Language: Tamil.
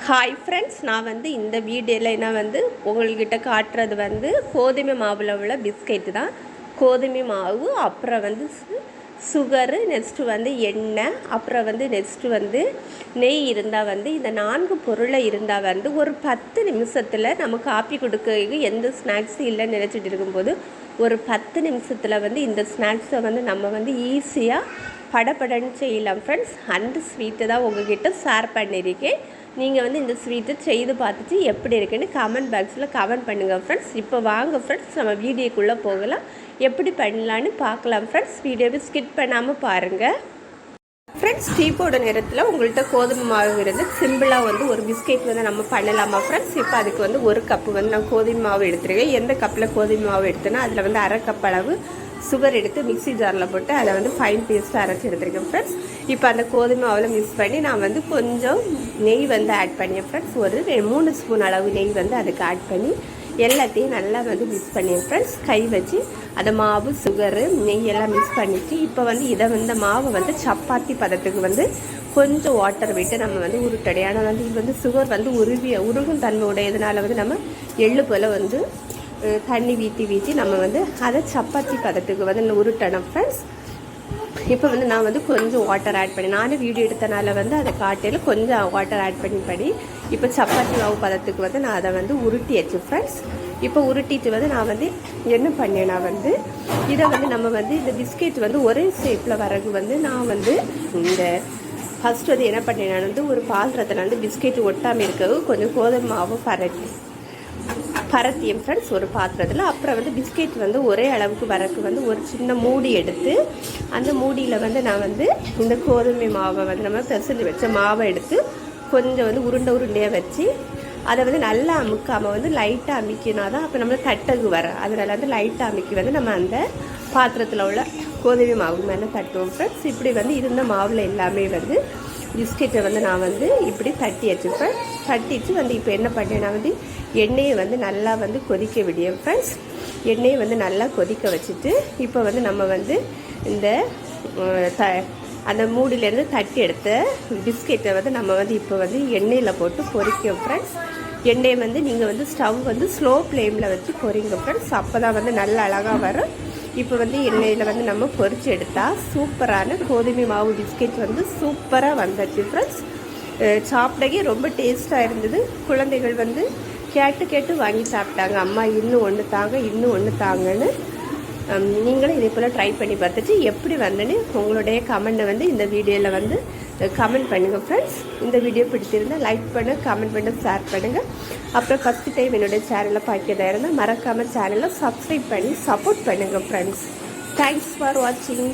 ஹாய் ஃப்ரெண்ட்ஸ், நான் இந்த வீடியோவில் நான் உங்கள்கிட்ட காட்டுறது கோதுமை மாவில் உள்ள பிஸ்கெட்டு தான். கோதுமை மாவு, அப்புறம் சுகரு, நெக்ஸ்ட்டு எண்ணெய், அப்புறம் நெக்ஸ்ட்டு நெய் இருந்தால் இந்த 4 பொருளை இருந்தால் ஒரு 10 நிமிஷத்தில் நம்ம காப்பி கொடுக்க எந்த ஸ்நாக்ஸும் இல்லைன்னு நினச்சிட்டு இருக்கும்போது ஒரு 10 நிமிஷத்தில் இந்த ஸ்நாக்ஸை நம்ம ஈஸியாக படப்படன்னு செய்யலாம் ஃப்ரெண்ட்ஸ். அந்த ஸ்வீட்டை தான் உங்கள்கிட்ட ஷேர் பண்ணியிருக்கேன். நீங்கள் இந்த ஸ்வீட்டை செய்து பார்த்துட்டு எப்படி இருக்குன்னு கமெண்ட் பாக்ஸில் கமெண்ட் பண்ணுங்கள் ஃப்ரெண்ட்ஸ். இப்போ வாங்க ஃப்ரெண்ட்ஸ், நம்ம வீடியோக்குள்ளே போகலாம். எப்படி பண்ணலான்னு பார்க்கலாம் ஃப்ரெண்ட்ஸ். வீடியோவை ஸ்கிப் பண்ணாமல் பாருங்கள் ஃப்ரெண்ட்ஸ். டீ போட நேரத்தில் உங்கள்கிட்ட கோதுமை மாவு இருந்து சிம்பிளாக ஒரு பிஸ்கெட் நம்ம பண்ணலாமா ஃப்ரெண்ட்ஸ். இப்போ அதுக்கு 1 கப்பு நான் கோதுமை மாவு எடுத்துருக்கேன். எந்த கப்பில் கோதுமை மாவு எடுத்தேன்னா அதில் 1/2 கப் அளவு சுகர் எடுத்து மிக்ஸி ஜாரில் போட்டு அதை ஃபைன் பேஸ்ட்டாக அரைச்சி எடுத்துருக்கேன் ஃப்ரெண்ட்ஸ். இப்போ அந்த கோதுமை மாவில் மிக்ஸ் பண்ணி நான் கொஞ்சம் நெய் ஆட் பண்ணியேன் ஃப்ரெண்ட்ஸ். ஒரு 3 ஸ்பூன் அளவு நெய் அதுக்கு ஆட் பண்ணி எல்லாத்தையும் நல்லா மிக்ஸ் பண்ணியேன் ஃப்ரெண்ட்ஸ். கை வச்சு அந்த மாவு, சுகரு, நெய் எல்லாம் மிக்ஸ் பண்ணிவிட்டு இப்போ இதை மாவை சப்பாத்தி பதத்துக்கு கொஞ்சம் வாட்டர் விட்டு நம்ம உருட்டடை. ஆனால் இது சுகர் உருகும் தன்மை உடையதுனால நம்ம எள்ளு போல் தண்ணி வீற்றி நம்ம அதை சப்பாத்தி பதத்துக்கு உருட்டணும் ஃப்ரெண்ட்ஸ். இப்போ நான் கொஞ்சம் வாட்டர் ஆட் பண்ணி, நானும் வீடியோ எடுத்தனால அதை காட்டையில் கொஞ்சம் வாட்டர் ஆட் பண்ணி இப்போ சப்பாத்தி மாவு பதத்துக்கு நான் அதை உருட்டியாச்சு ஃப்ரெண்ட்ஸ். இப்போ உருட்டிட்டு நான் என்ன பண்ணேன்னா இதை நம்ம இந்த பிஸ்கெட் ஒரே ஷேப்பில் வரகு நான் இந்த ஃபஸ்ட்டு என்ன பண்ணேன், நான் ஒரு பாத்திரத்தில் பிஸ்கெட் ஒட்டாமல் இருக்கவும் கொஞ்சம் கோதுமை மாவு பரத்தியம் ஃப்ரெண்ட்ஸ் ஒரு பாத்திரத்தில். அப்புறம் பிஸ்கெட் ஒரே அளவுக்கு வரக்கு ஒரு சின்ன மூடி எடுத்து அந்த மூடியில் நான் இந்த கோதுமை மாவை நம்ம பிசைஞ்சு வச்ச மாவை எடுத்து கொஞ்சம் உருண்டையாக வச்சு அதை நல்லா அமுக்காமல் லைட்டாக அமுக்கினா தான் அப்போ நம்ம தட்டகு வர. அதனால் லைட்டாக அமுக்கி நம்ம அந்த பாத்திரத்தில் உள்ள கோதுமை மாவு மேலே தட்டுவோம் ஃப்ரெண்ட்ஸ். இப்படி இருந்த மாவில் எல்லாமே பிஸ்கெட்டை நான் இப்படி தட்டி வச்சுப்பேன். தட்டிட்டு இப்போ என்ன பண்ணேன்னா எண்ணெயை நல்லா கொதிக்க விடியும் ஃப்ரெண்ட்ஸ். எண்ணெயை நல்லா கொதிக்க வச்சுட்டு இப்போ நம்ம இந்த அந்த மூடியிலேருந்து தட்டி எடுத்த பிஸ்கெட்டை நம்ம இப்போ எண்ணெயில் போட்டு பொரிக்கும் ஃப்ரெண்ட்ஸ். எண்ணெயை நீங்கள் ஸ்டவ் ஸ்லோ ஃப்ளேமில் வச்சு பொரிங்க ஃப்ரெண்ட்ஸ். அப்போ தான் நல்லா அழகாக வரும். இப்போ எண்ணெயில் நம்ம பொரிச்சு எடுத்தால் சூப்பரான கோதுமை மாவு பிஸ்கெட் சூப்பராக வந்துச்சு ஃப்ரெண்ட்ஸ். சாப்பிடவே ரொம்ப டேஸ்ட்டாக இருந்தது. குழந்தைகள் கேட்டு வாங்கி சாப்பிட்டாங்க, அம்மா இன்னும் ஒன்று தாங்க, இன்னும் ஒன்று தாங்கன்னு. நீங்களும் இதே போல் ட்ரை பண்ணி பார்த்துட்டு எப்படி வந்துன்னு உங்களுடைய கமெண்ட்டை இந்த வீடியோவில் கமெண்ட் பண்ணுங்கள் ஃப்ரெண்ட்ஸ். இந்த வீடியோ பிடிச்சிருந்தால் லைக் பண்ணுங்கள், கமெண்ட் பண்ணுங்கள், ஷேர் பண்ணுங்கள். அப்புறம் ஃபஸ்ட்டு டைம் என்னுடைய சேனலை பார்க்கிறதா இருந்தால் மறக்காமல் சேனலை சப்ஸ்கிரைப் பண்ணி சப்போர்ட் பண்ணுங்கள் ஃப்ரெண்ட்ஸ். தேங்க்ஸ் ஃபார் வாட்சிங்.